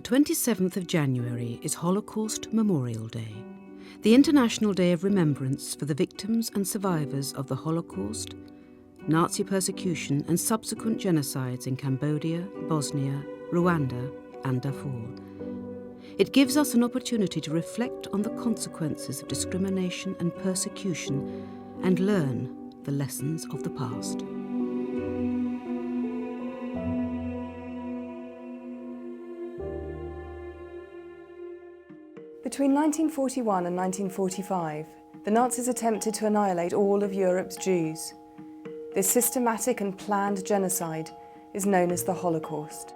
The 27th of January is Holocaust Memorial Day, the International Day of Remembrance for the victims and survivors of the Holocaust, Nazi persecution and subsequent genocides in Cambodia, Bosnia, Rwanda and Darfur. It gives us an opportunity to reflect on the consequences of discrimination and persecution and learn the lessons of the past. Between 1941 and 1945, the Nazis attempted to annihilate all of Europe's Jews. This systematic and planned genocide is known as the Holocaust.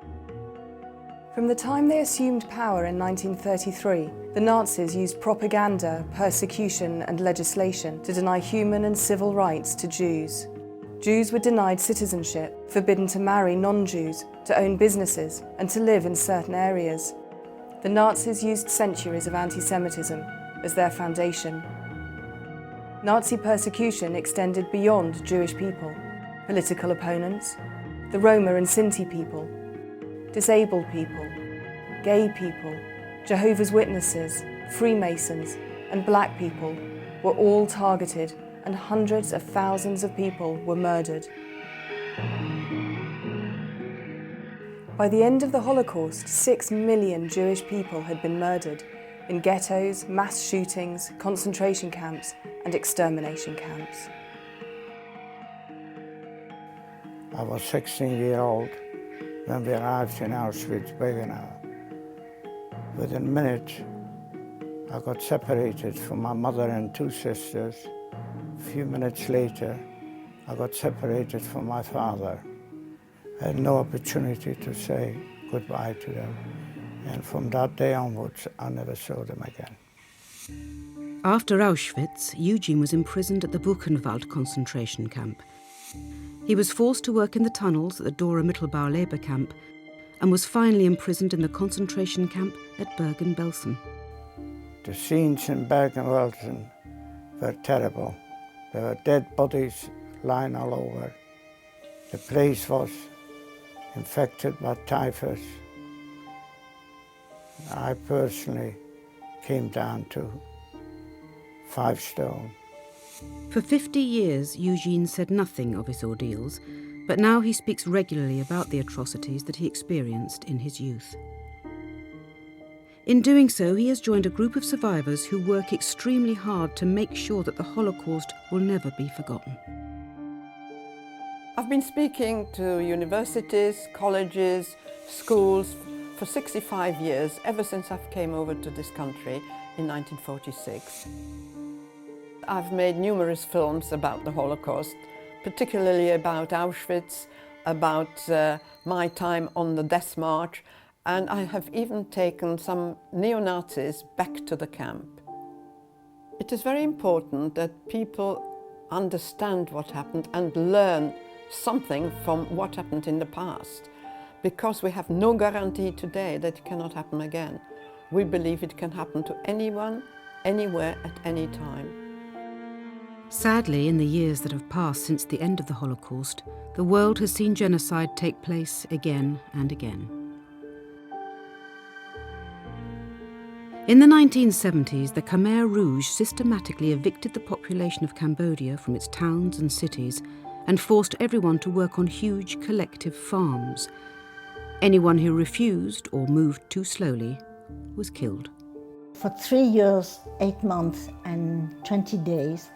From the time they assumed power in 1933, the Nazis used propaganda, persecution and legislation to deny human and civil rights to Jews. Jews were denied citizenship, forbidden to marry non-Jews, to own businesses and to live in certain areas. The Nazis used centuries of anti-Semitism as their foundation. Nazi persecution extended beyond Jewish people, political opponents, the Roma and Sinti people, disabled people, gay people, Jehovah's Witnesses, Freemasons and black people were all targeted, and hundreds of thousands of people were murdered. By the end of the Holocaust, 6 million Jewish people had been murdered in ghettos, mass shootings, concentration camps and extermination camps. I was 16-year-old when we arrived in Auschwitz-Birkenau. Within minutes, I got separated from my mother and 2 sisters. A few minutes later, I got separated from my father. I had no opportunity to say goodbye to them, and from that day onwards, I never saw them again. After Auschwitz, Eugene was imprisoned at the Buchenwald concentration camp. He was forced to work in the tunnels at the Dora Mittelbau labor camp and was finally imprisoned in the concentration camp at Bergen-Belsen. The scenes in Bergen-Belsen were terrible. There were dead bodies lying all over. The place was infected by typhus. I personally came down to 5 stone. For 50 years, Eugene said nothing of his ordeals, but now he speaks regularly about the atrocities that he experienced in his youth. In doing so, he has joined a group of survivors who work extremely hard to make sure that the Holocaust will never be forgotten. I've been speaking to universities, colleges, schools for 65 years, ever since I came over to this country in 1946. I've made numerous films about the Holocaust, particularly about Auschwitz, about my time on the Death March, and I have even taken some neo-Nazis back to the camp. It is very important that people understand what happened and learn something from what happened in the past, because we have no guarantee today that it cannot happen again. We believe it can happen to anyone, anywhere, at any time. Sadly, in the years that have passed since the end of the Holocaust, the world has seen genocide take place again and again. In the 1970s, the Khmer Rouge systematically evicted the population of Cambodia from its towns and cities and forced everyone to work on huge collective farms. Anyone who refused or moved too slowly was killed. For 3 years, 8 months and 20 days,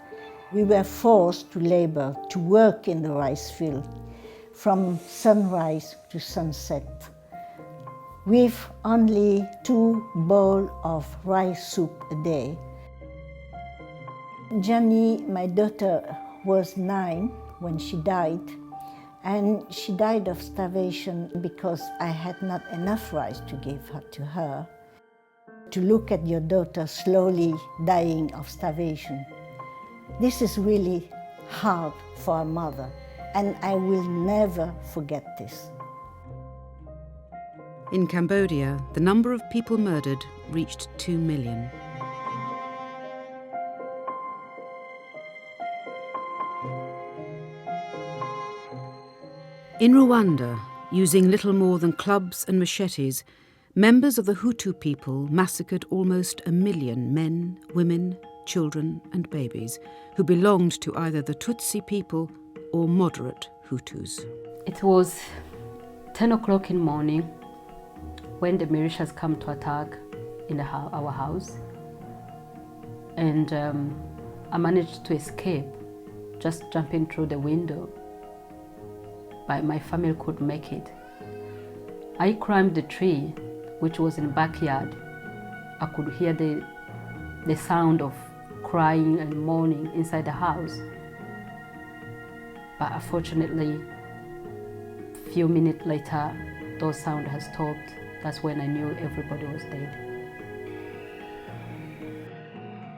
we were forced to labor, to work in the rice field, from sunrise to sunset, with only 2 bowls of rice soup a day. Jenny, my daughter, was 9 when she died, and she died of starvation because I had not enough rice to give her to her. To look at your daughter slowly dying of starvation, this is really hard for a mother, and I will never forget this. In Cambodia, the number of people murdered reached 2 million. In Rwanda, using little more than clubs and machetes, members of the Hutu people massacred almost 1 million men, women, children and babies who belonged to either the Tutsi people or moderate Hutus. It was 10 o'clock in the morning when the militias come to attack in our house, and I managed to escape, just jumping through the window, but my family couldn't make it. I climbed the tree, which was in the backyard. I could hear the sound of crying and mourning inside the house. But unfortunately, a few minutes later, those sound has stopped. That's when I knew everybody was dead.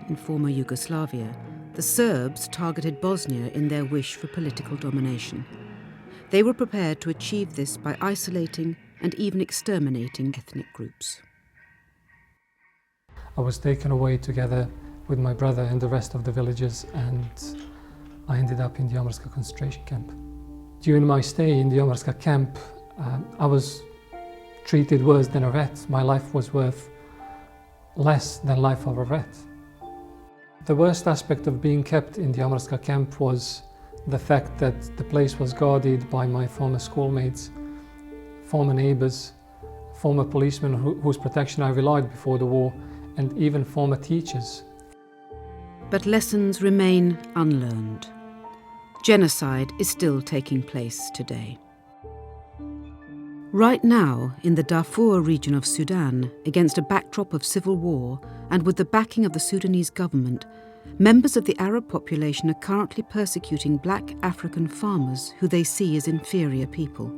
In former Yugoslavia, the Serbs targeted Bosnia in their wish for political domination. They were prepared to achieve this by isolating and even exterminating ethnic groups. I was taken away together with my brother and the rest of the villagers, and I ended up in the Omorska concentration camp. During my stay in the Omorska camp, I was treated worse than a rat. My life was worth less than life of a rat. The worst aspect of being kept in the Omorska camp was the fact that the place was guarded by my former schoolmates, former neighbors, former policemen whose protection I relied before the war, and even former teachers. But lessons remain unlearned. Genocide is still taking place today. Right now, in the Darfur region of Sudan, against a backdrop of civil war and with the backing of the Sudanese government, members of the Arab population are currently persecuting black African farmers who they see as inferior people.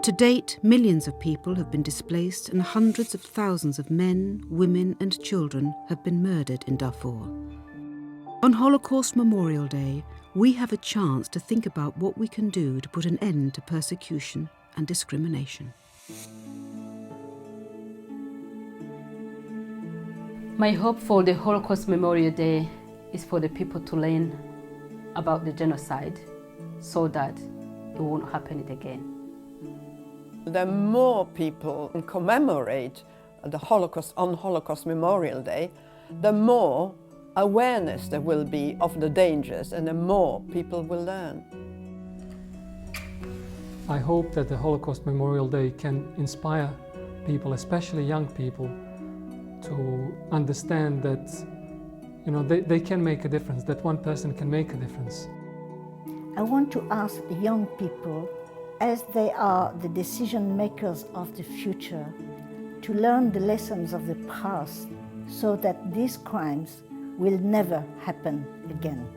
To date, millions of people have been displaced and hundreds of thousands of men, women and children have been murdered in Darfur. On Holocaust Memorial Day, we have a chance to think about what we can do to put an end to persecution and discrimination. My hope for the Holocaust Memorial Day is for the people to learn about the genocide so that it won't happen again. The more people commemorate the Holocaust on Holocaust Memorial Day, the more awareness there will be of the dangers and the more people will learn. I hope that the Holocaust Memorial Day can inspire people, especially young people, to understand that they can make a difference, that one person can make a difference. I want to ask the young people, as they are the decision makers of the future, to learn the lessons of the past so that these crimes will never happen again.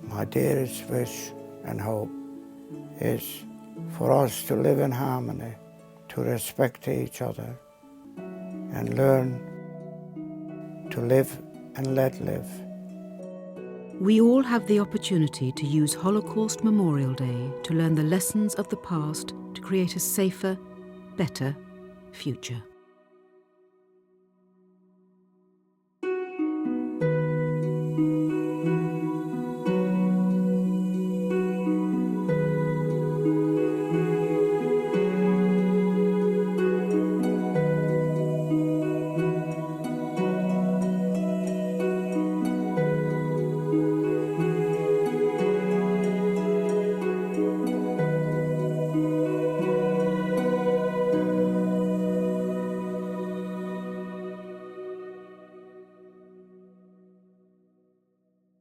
My dearest wish and hope is for us to live in harmony, to respect each other, and learn to live and let live. We all have the opportunity to use Holocaust Memorial Day to learn the lessons of the past to create a safer, better future.